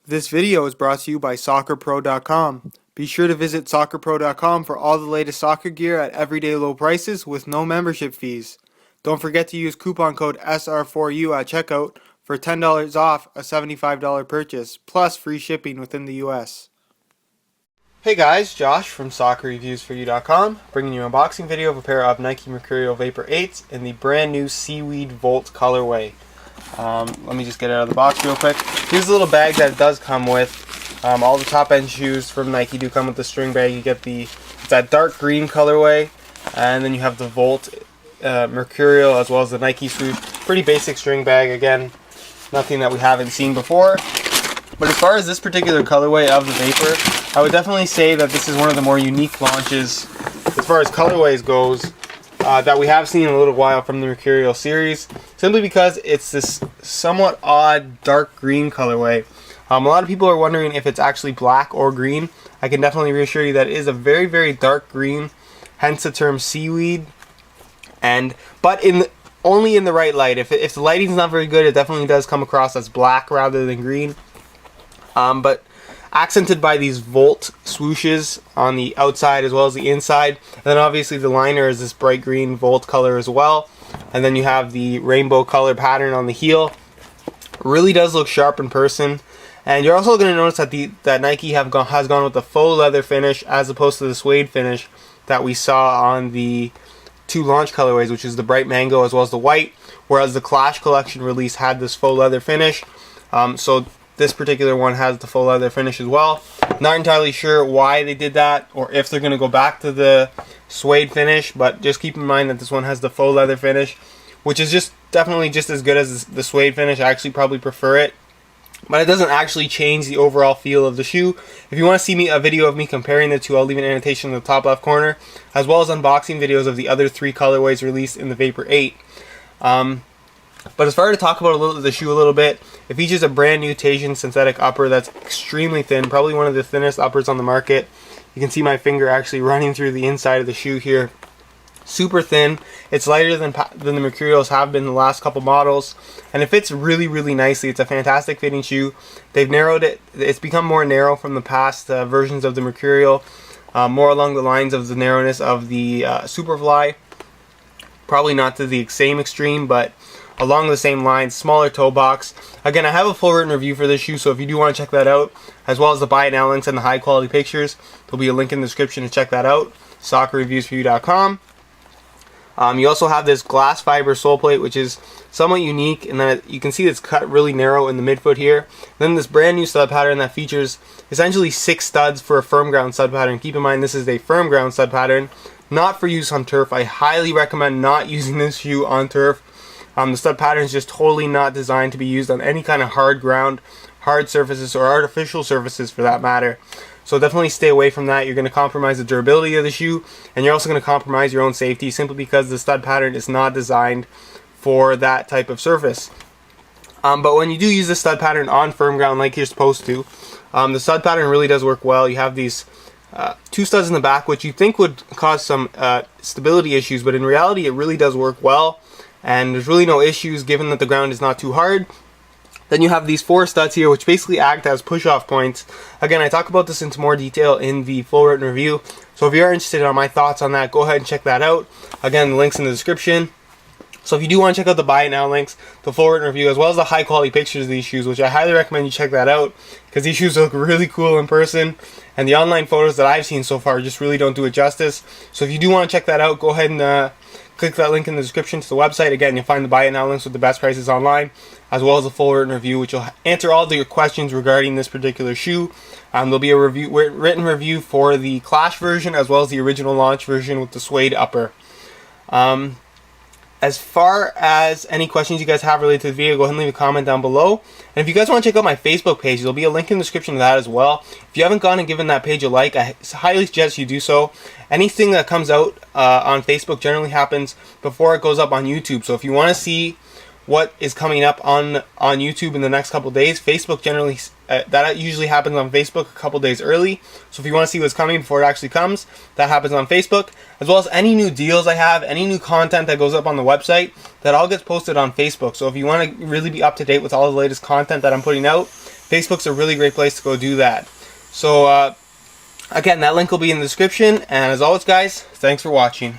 This video is brought to you by SoccerPro.com. Be sure to visit SoccerPro.com for all the latest soccer gear at everyday low prices with no membership fees. Don't forget to use coupon code SR4U at checkout for $10 off a $75 purchase, plus free shipping within the US. Hey guys, Josh from SoccerReviewsForYou.com, bringing you an unboxing video of a pair of Nike Mercurial Vapor 8s in the brand new Seaweed Volt colorway. Let me just get it out of the box real quick. Here's the little bag that it does come with. All the top end shoes from Nike do come with the string bag. You get it's that dark green colorway, and then you have the Volt Mercurial as well as the Nike swoosh. Pretty basic string bag, again, nothing that we haven't seen before. But as far as this particular colorway of the Vapor, I would definitely say that this is one of the more unique launches as far as colorways goes that we have seen in a little while from the Mercurial series, simply because it's this somewhat odd dark green colorway. A lot of people are wondering if it's actually black or green. I can definitely reassure you that it is a very, very dark green, hence the term seaweed. But only in the right light. If the lighting's not very good, it definitely does come across as black rather than green. But accented by these Volt swooshes on the outside as well as the inside. And then obviously the liner is this bright green Volt color as well. And then you have the rainbow color pattern on the heel. Really does look sharp in person. And you're also going to notice that Nike has gone with the faux leather finish as opposed to the suede finish that we saw on the two launch colorways, which is the bright mango as well as the white, whereas the Clash collection release had this faux leather finish. So this particular one has the faux leather finish as well. Not entirely sure why they did that or if they're going to go back to the suede finish, but just keep in mind that this one has the faux leather finish, which is definitely just as good as the suede finish. I actually probably prefer it, but it doesn't actually change the overall feel of the shoe. If you want to see a video of me comparing the two, I'll leave an annotation in the top left corner, as well as unboxing videos of the other three colorways released in the Vapor 8. But as far as to talk about the shoe a little bit, it features a brand new Tasian synthetic upper that's extremely thin, probably one of the thinnest uppers on the market. You can see my finger actually running through the inside of the shoe here. Super thin. It's lighter than the Mercurials have been the last couple models, and it fits really, really nicely. It's a fantastic fitting shoe. They've narrowed it. It's become more narrow from the past versions of the Mercurial, more along the lines of the narrowness of the Superfly. Probably not to the same extreme, but along the same lines, smaller toe box. Again, I have a full written review for this shoe, so if you do want to check that out, as well as the buy it now links and the high quality pictures, there'll be a link in the description to check that out. SoccerReviewsForYou.com. You also have this glass fiber sole plate, which is somewhat unique, and then you can see it's cut really narrow in the midfoot here. Then this brand new stud pattern that features essentially 6 studs for a firm ground stud pattern. Keep in mind this is a firm ground stud pattern, not for use on turf. I highly recommend not using this shoe on turf. The stud pattern is just totally not designed to be used on any kind of hard ground, hard surfaces, or artificial surfaces for that matter. So definitely stay away from that. You're going to compromise the durability of the shoe, and you're also going to compromise your own safety simply because the stud pattern is not designed for that type of surface. But when you do use the stud pattern on firm ground like you're supposed to, the stud pattern really does work well. You have these 2 studs in the back, which you think would cause some stability issues, but in reality it really does work well. And there's really no issues given that the ground is not too hard. Then you have these 4 studs here, which basically act as push-off points. Again, I talk about this into more detail in the full written review, so if you are interested in my thoughts on that, go ahead and check that out. Again, the link's in the description. So if you do want to check out the buy it now links, the full written review, as well as the high quality pictures of these shoes, which I highly recommend you check that out, because these shoes look really cool in person, and the online photos that I've seen so far just really don't do it justice. So if you do want to check that out, go ahead and click that link in the description to the website. Again, you'll find the buy it now links with the best prices online, as well as a full written review, which will answer all of your questions regarding this particular shoe. There'll be a written review for the Clash version, as well as the original launch version with the suede upper. As far as any questions you guys have related to the video, go ahead and leave a comment down below. And if you guys want to check out my Facebook page, there'll be a link in the description to that as well. If you haven't gone and given that page a like, I highly suggest you do so. Anything that comes out on Facebook generally happens before it goes up on YouTube. So if you want to see what is coming up on YouTube in the next couple days, Facebook generally that usually happens on Facebook a couple days early. So if you want to see what's coming before it actually comes, that happens on Facebook, as well as any new deals I have, any new content that goes up on the website, that all gets posted on Facebook. So if you want to really be up to date with all the latest content that I'm putting out, Facebook's a really great place to go do that. So again, that link will be in the description, and as always guys, thanks for watching.